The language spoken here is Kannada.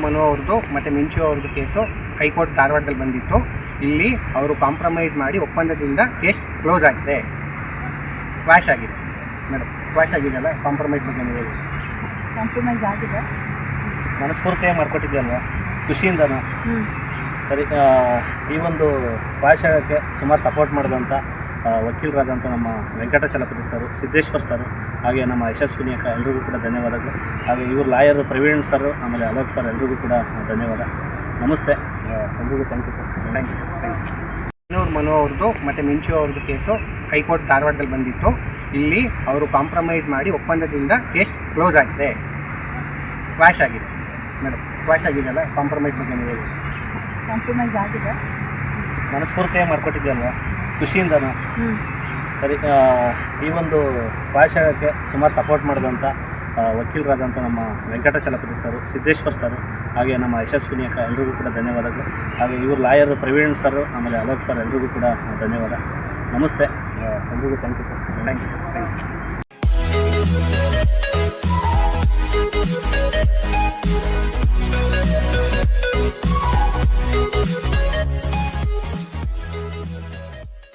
ಮನು ಅವ್ರದ್ದು ಮತ್ತು ಮಿಂಚು ಅವ್ರದ್ದು ಕೇಸು ಹೈಕೋರ್ಟ್ ಧಾರವಾಡದಲ್ಲಿ ಬಂದಿತ್ತು. ಇಲ್ಲಿ ಅವರು ಕಾಂಪ್ರಮೈಸ್ ಮಾಡಿ ಒಪ್ಪಂದದಿಂದ ಕೇಸ್ ಕ್ಲೋಸ್ ಆಗಿದೆ. ಕ್ವಾಶ್ ಆಗಿದೆ ಮೇಡಮ್, ಕ್ವಾಶ್ ಆಗಿದೆಯಲ್ಲ, ಕಾಂಪ್ರಮೈಸ್ ಬಗ್ಗೆ ನೀವು ಹೇಳಿ. ಕಾಂಪ್ರಮೈಸ್ ಆಗಿದೆ, ಮನಸ್ಫೂರ್ತಿಯಾಗಿ ಮಾಡಿಕೊಟ್ಟಿದ್ಯಲ್ವ, ಖುಷಿಯಿಂದನೂ. ಸರಿ, ಈ ಒಂದು ಕ್ವಾಶ್ ಆಗೋಕ್ಕೆ ಸುಮಾರು ಸಪೋರ್ಟ್ ಮಾಡಿದಂಥ ವಕೀಲರಾದಂಥ ನಮ್ಮ ವೆಂಕಟಾಚಲಪತಿ ಸರು, ಸಿದ್ದೇಶ್ವರ್ ಸರು, ಹಾಗೆ ನಮ್ಮ ಯಶಸ್ವಿನಿ ಅಕ್ಕ, ಎಲ್ರಿಗೂ ಕೂಡ ಧನ್ಯವಾದಗಳು. ಹಾಗೆ ಇವರು ಲಾಯರ್ ಪ್ರವೀಣ್ ಸರ್, ಆಮೇಲೆ ಅಲೋಕ್ ಸರ್, ಎಲ್ರಿಗೂ ಕೂಡ ಧನ್ಯವಾದ. ನಮಸ್ತೆ, ಎಲ್ರಿಗೂ thank you sir. Thank you. Manu ಅವ್ರದ್ದು ಮತ್ತು ಮಿಂಚು ಅವ್ರದ್ದು ಕೇಸು ಹೈಕೋರ್ಟ್ ಧಾರವಾಡದಲ್ಲಿ ಬಂದಿತ್ತು. ಇಲ್ಲಿ ಅವರು ಕಾಂಪ್ರಮೈಸ್ ಮಾಡಿ ಒಪ್ಪಂದದಿಂದ ಕೇಸ್ ಕ್ಲೋಸ್ ಆಗಿದೆ. ಕ್ವಾಶ್ ಆಗಿದೆ ಮೇಡಮ್, ಕ್ವಾಶ್ ಆಗಿದೆಯಲ್ಲ, ಕಾಂಪ್ರಮೈಸ್ ಬಗ್ಗೆ ನೀವು ಹೇಳಿ. ಕಾಂಪ್ರಮೈಸ್ ಆಗಿದೆ, ಮನಸ್ಫೂರ್ತಿಯಾಗಿ ಮಾಡಿಕೊಟ್ಟಿದ್ಯಲ್ವ, ಖುಷಿಯಿಂದನೂ. ಸರಿ, ಈ ಒಂದು ಕ್ವಾಶ್ ಆಗೋಕ್ಕೆ ಸುಮಾರು ಸಪೋರ್ಟ್ ಮಾಡಿದಂಥ ವಕೀಲರಾದಂಥ ನಮ್ಮ ವೆಂಕಟಾಚಲಪತಿ ಸರು, ಸಿದ್ದೇಶ್ವರ್ ಸರು, ಹಾಗೆ ನಮ್ಮ ಯಶಸ್ವಿನಿ ಅಕ್ಕ, ಎಲ್ರಿಗೂ ಕೂಡ ಧನ್ಯವಾದಗಳು. ಹಾಗೆ ಇವರು ಲಾಯರ್ ಪ್ರವೀಣ್ ಸರ್, ಆಮೇಲೆ ಅಲೋಕ್ ಸರ್, ಎಲ್ರಿಗೂ ಕೂಡ ಧನ್ಯವಾದ. ನಮಸ್ತೆ, ಎಲ್ರಿಗೂ thank you sir. Thank you. Thank you.